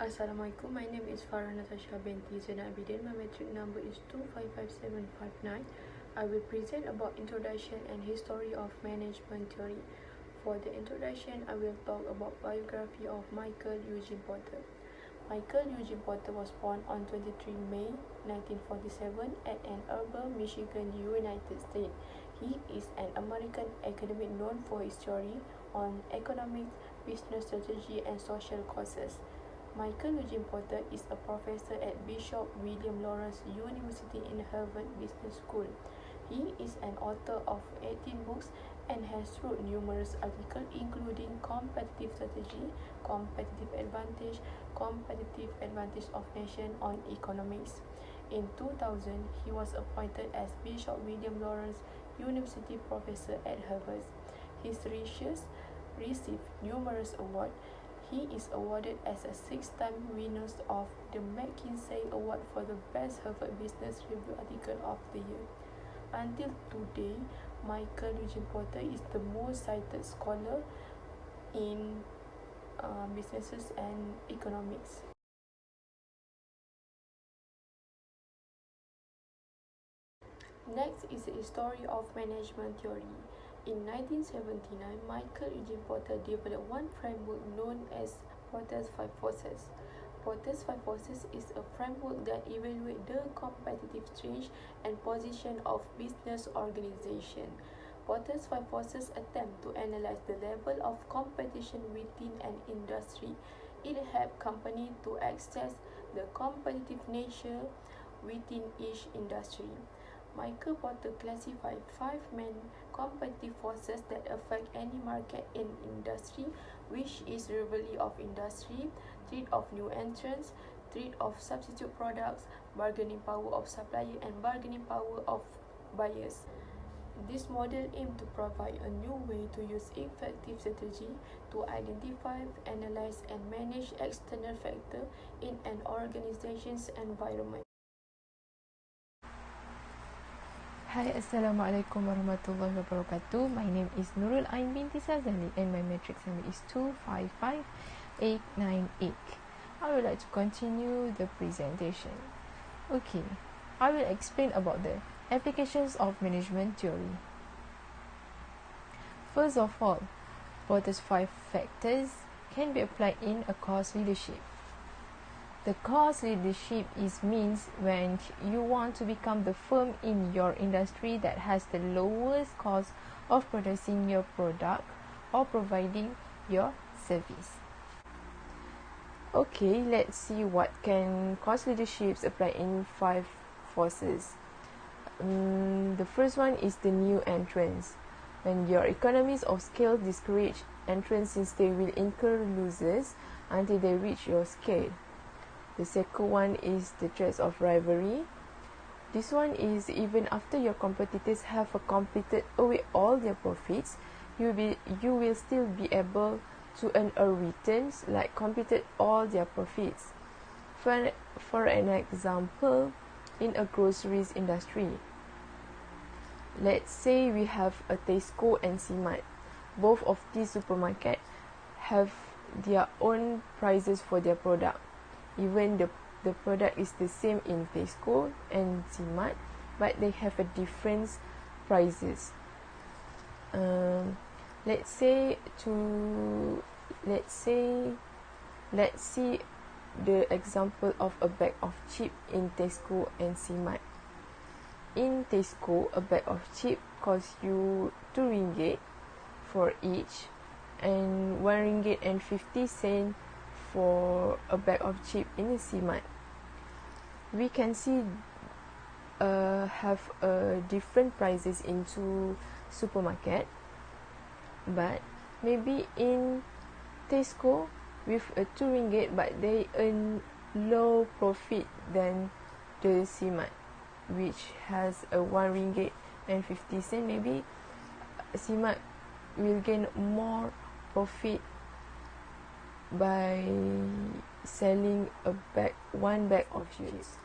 Assalamualaikum, my name is Farah Natasha binti Zainal Abidin. My metric number is 255759. I will present about introduction and history of management theory. For the introduction, I will talk about biography of Micheal Eugene Porter. Micheal Eugene Porter was born on 23 May 1947 at Ann Arbor, Michigan, United States. He is an American academic known for his theory on economics, business strategy, and social causes. Micheal Eugene Porter is a professor at Bishop William Lawrence University in Harvard Business School. He is an author of 18 books and has wrote numerous articles including Competitive Strategy, Competitive Advantage of Nation on Economics. In 2000, he was appointed as Bishop William Lawrence University Professor at Harvard. His research received numerous awards. He is awarded as a 6-time winner of the McKinsey Award for the Best Harvard Business Review Article of the Year. Until today, Micheal Eugene Porter is the most cited scholar in businesses and economics. Next is the history of management theory. In 1979, Micheal Eugene Porter developed one framework known as Porter's 5 Forces. Porter's 5 Forces is a framework that evaluates the competitive strength and position of business organization. Porter's 5 Forces attempt to analyze the level of competition within an industry. It helps companies to assess the competitive nature within each industry. Micheal Porter classified 5 main competitive forces that affect any market in industry, which is rivalry of industry, threat of new entrants, threat of substitute products, bargaining power of supplier, and bargaining power of buyers. This model aims to provide a new way to use effective strategy to identify, analyze, and manage external factors in an organization's environment. Hi, Assalamualaikum warahmatullahi wabarakatuh. My name is Nurul binti Sazali and my matrix number is 255898. I would like to continue the presentation. Okay, I will explain about the applications of management theory. First of all, Porter's 5 factors can be applied in a cost leadership. The cost leadership means when you want to become the firm in your industry that has the lowest cost of producing your product or providing your service. Okay, let's see what can cost leaderships apply in 5 forces. The first one is the new entrants. When your economies of scale discourage entrants since they will incur losses until they reach your scale. The second one is the threats of rivalry. This one is even after your competitors have completed away all their profits, you will still be able to earn a returns like completed all their profits. For an example, in a groceries industry, let's say we have a Tesco and C-Mart. Both of these supermarkets have their own prices for their product. Even the product is the same in Tesco and C-Mart, but they have a different prices. Let's see the example of a bag of chips in Tesco and C-Mart. In Tesco, a bag of chips costs you RM2 for each and RM1.50 for a bag of chips in a C-Mart. We can see have different prices into supermarket, but maybe in Tesco with a RM2, but they earn low profit than the C-Mart, which has a RM1.50. Maybe C-Mart will gain more profit by selling one bag of chips.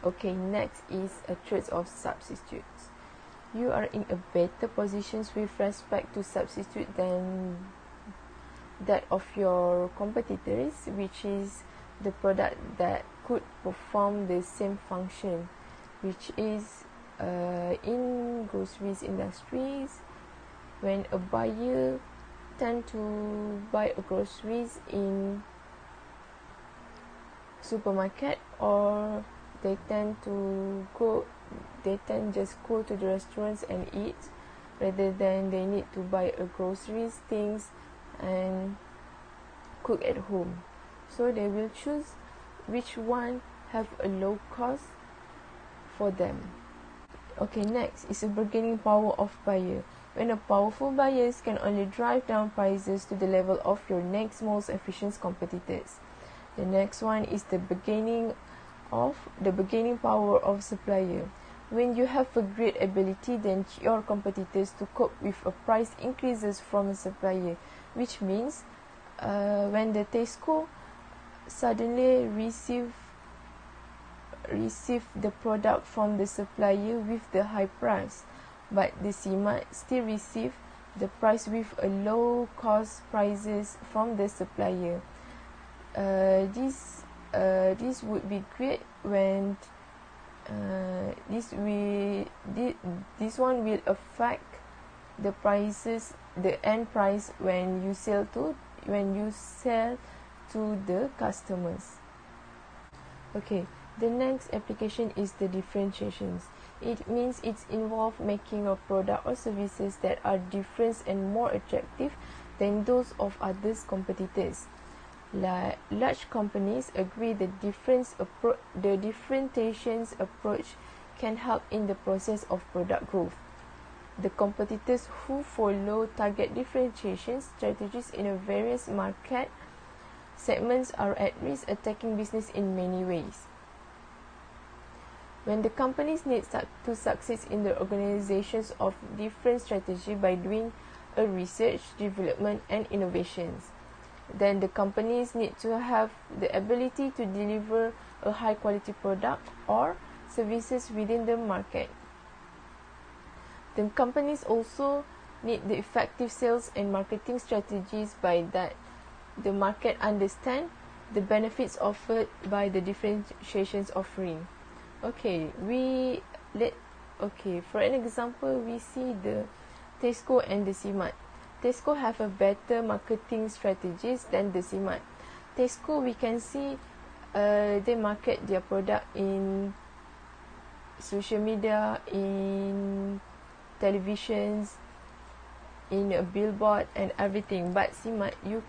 Okay, next is a threat of substitutes. You are in a better position with respect to substitute than that of your competitors, which is the product that could perform the same function, which is in groceries industries, when a buyer tend to buy a groceries in supermarket, or they tend just go to the restaurants and eat, rather than they need to buy a groceries things and cook at home. So they will choose which one have a low cost for them. Okay, next is the bargaining power of buyer. When a powerful buyers can only drive down prices to the level of your next most efficient competitors. The next one is the bargaining power of supplier. When you have a great ability than your competitors to cope with a price increases from a supplier, which means when the Tesco suddenly receive the product from the supplier with the high price, but the CMAT still receive the price with a low cost prices from the supplier. This would be great when this one will affect the prices, the end price when you sell to the customers. Okay, the next application is the differentiations. It means it's involved making a product or services that are different and more attractive than those of others competitors. Large companies agree the differentiations approach can help in the process of product growth. The competitors who follow target differentiation strategies in a various market segments are at risk attacking business in many ways. When the companies need to succeed in the organizations of different strategy by doing a research, development and innovations, then the companies need to have the ability to deliver a high quality product or services within the market. The companies also need the effective sales and marketing strategies by that the market understand the benefits offered by the differentiations offering. For an example, we see the Tesco and the CMAT. Tesco have a better marketing strategies than the CMAT. Tesco, we can see they market their product in social media, in televisions, in a billboard and everything. But CMAT, you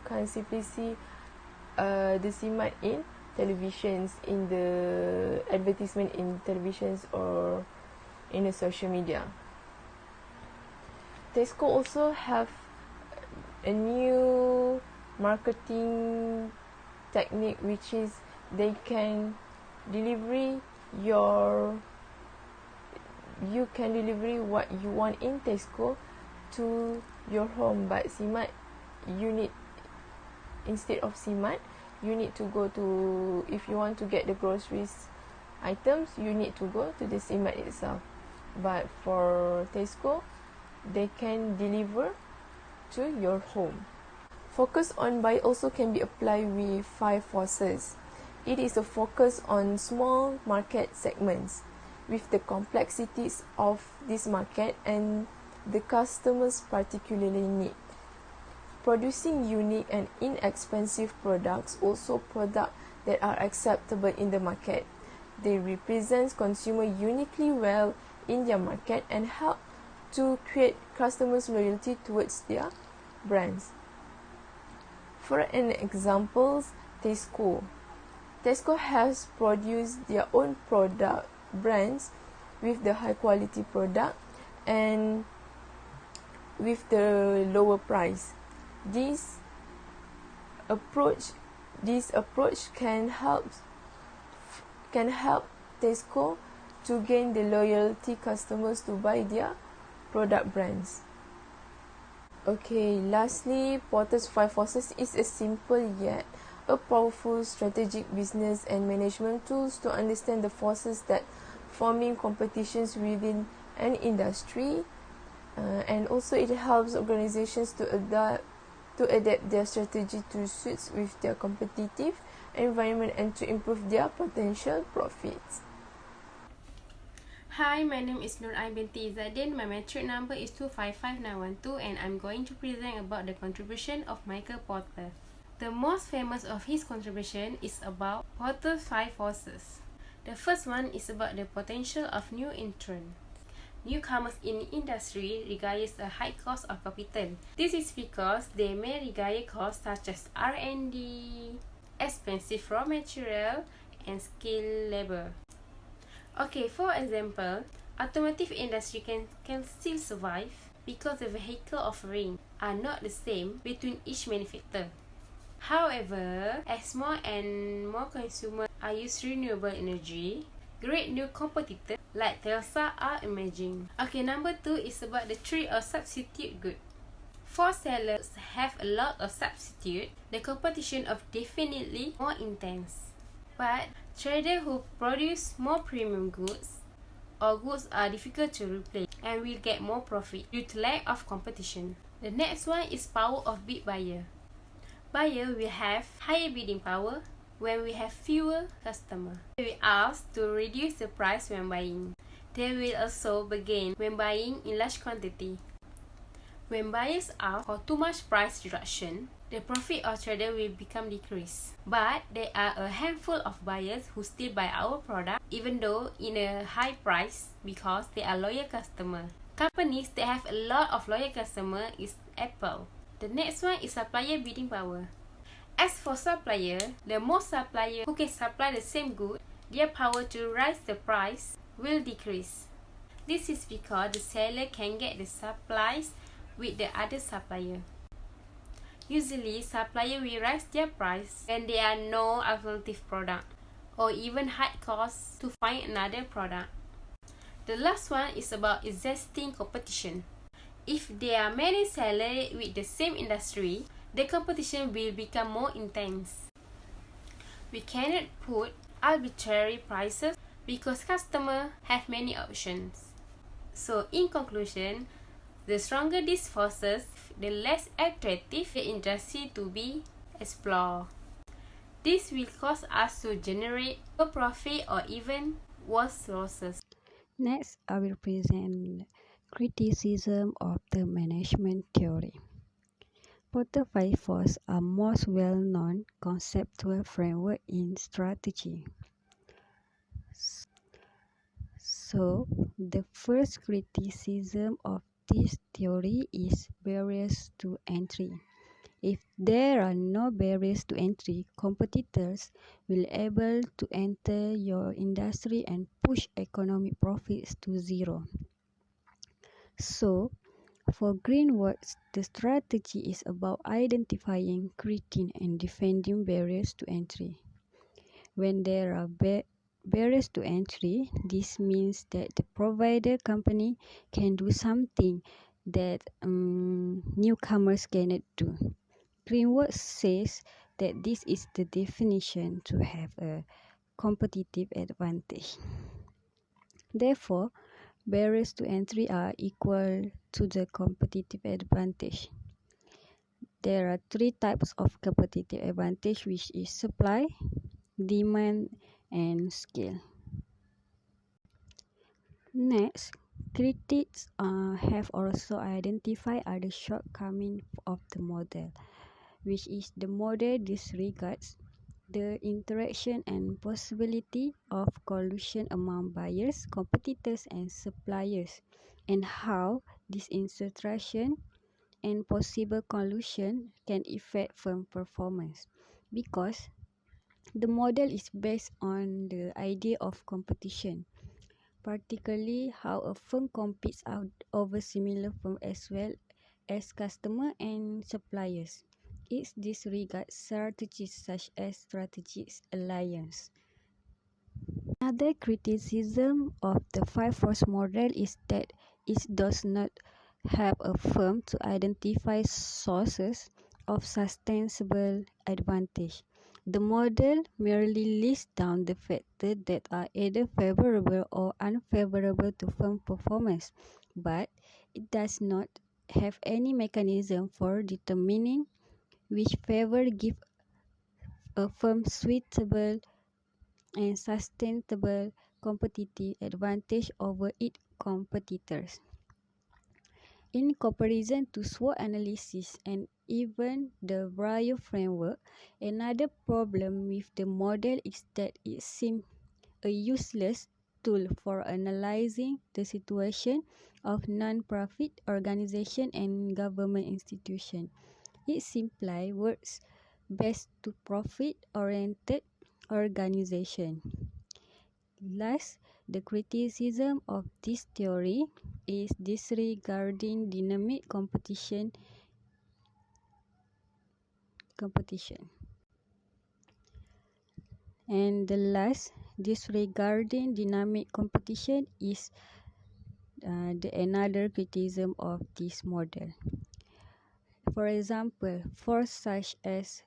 can simply see the CMAT in televisions, in the advertisement in televisions or in the social media. Tesco also have a new marketing technique, which is they can deliver what you want in Tesco to your home. But CMAT, instead of CMAT, you need to go to, if you want to get the groceries items, you need to go to the CMAT itself. But for Tesco, they can deliver to your home. Focus on buy also can be applied with 5 forces. It is a focus on small market segments with the complexities of this market and the customers particularly need. Producing unique and inexpensive products, also products that are acceptable in the market. They represent consumer uniquely well in their market and help to create customers' loyalty towards their brands. For an example, Tesco. Tesco has produced their own product brands with the high quality product and with the lower price. This approach can help Tesco to gain the loyalty customers to buy their product brands. Lastly, Porter's 5 forces is a simple yet a powerful strategic business and management tools to understand the forces that forming competitions within an industry, and also it helps organizations to to adapt their strategy to suit with their competitive environment and to improve their potential profits. Hi, my name is Nurul binti Ezatdin. My metric number is 255912 and I'm going to present about the contribution of Micheal Porter. The most famous of his contribution is about Porter's 5 forces. The first one is about the potential of new entrants. Newcomers in industry requires a high cost of capital. This is because they may require costs such as R&D, expensive raw material, and skilled labor. Okay, for example, automotive industry can still survive because the vehicle offering are not the same between each manufacturer. However, as more and more consumers are using renewable energy, great new competitors like Tesla are emerging. Okay, number 2 is about the trade or substitute good. For sellers have a lot of substitute, the competition of definitely more intense. But traders who produce more premium goods or goods are difficult to replace and will get more profit due to lack of competition. The next one is power of big buyer. Buyer will have higher bidding power when we have fewer customers. They will ask to reduce the price when buying. They will also bargain when buying in large quantity. When buyers ask for too much price reduction, the profit of trader will become decreased. But there are a handful of buyers who still buy our product even though in a high price because they are loyal customers. Companies that have a lot of loyal customers is Apple. The next one is supplier bidding power. As for supplier, the more suppliers who can supply the same good, their power to raise the price will decrease. This is because the seller can get the supplies with the other supplier. Usually, supplier will raise their price when there are no alternative product or even high costs to find another product. The last one is about existing competition. If there are many sellers with the same industry, the competition will become more intense. We cannot put arbitrary prices because customers have many options. So in conclusion, the stronger these forces, the less attractive the industry to be explored. This will cause us to generate a profit or even worse losses. Next, I will present criticism of the management theory. Porter 5 forces are most well-known conceptual framework in strategy. So, the first criticism of this theory is barriers to entry. If there are no barriers to entry, competitors will be able to enter your industry and push economic profits to zero. So, for Greenwood, the strategy is about identifying, creating, and defending barriers to entry. When there are barriers to entry, this means that the provider company can do something that newcomers cannot do. Greenwood says that this is the definition to have a competitive advantage. Therefore, barriers to entry are equal to the competitive advantage. There are 3 types of competitive advantage, which is supply, demand, and scale. Next, critics have also identified other shortcomings of the model, which is the model disregards the interaction and possibility of collusion among buyers, competitors, and suppliers, and how this interaction and possible collusion can affect firm performance, because the model is based on the idea of competition, particularly how a firm competes out over similar firms as well as customers and suppliers. It disregards strategies such as strategic alliance. Another criticism of the 5-force model is that it does not help a firm to identify sources of sustainable advantage. The model merely lists down the factors that are either favorable or unfavorable to firm performance, but it does not have any mechanism for determining which favor give a firm suitable and sustainable competitive advantage over its competitors. In comparison to SWOT analysis and even the Brio framework, another problem with the model is that it seems a useless tool for analyzing the situation of non-profit organizations and government institutions. It simply works best to profit-oriented organizations. Last, the criticism of this theory is disregarding dynamic competition. And the last, disregarding dynamic competition is the another criticism of this model. For example, force such as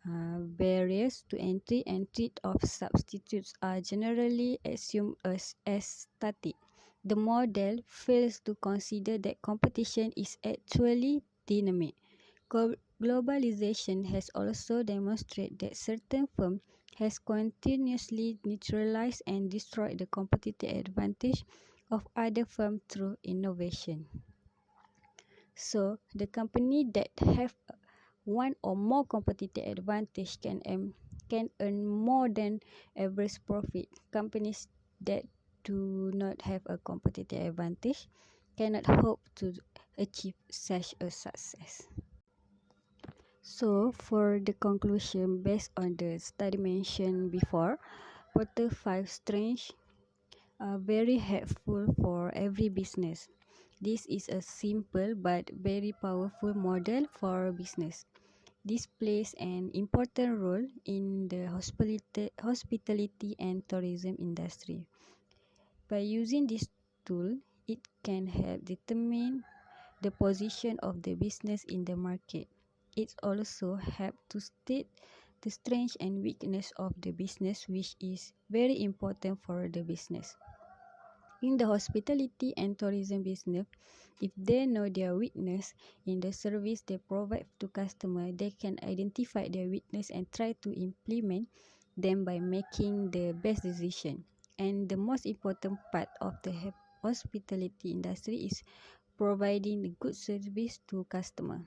barriers to entry and threat of substitutes are generally assumed as static. The model fails to consider that competition is actually dynamic. Globalization has also demonstrated that certain firms has continuously neutralized and destroyed the competitive advantage of other firms through innovation. So, the company that have one or more competitive advantage can earn more than average profit. Companies that do not have a competitive advantage cannot hope to achieve such a success. So, for the conclusion, based on the study mentioned before, Porter 5 strengths are very helpful for every business. This is a simple but very powerful model for business. This plays an important role in the hospitality and tourism industry. By using this tool, it can help determine the position of the business in the market. It also helps to state the strength and weakness of the business, which is very important for the business. In the hospitality and tourism business, if they know their weakness in the service they provide to customers, they can identify their weakness and try to implement them by making the best decision. And the most important part of the hospitality industry is providing a good service to customer.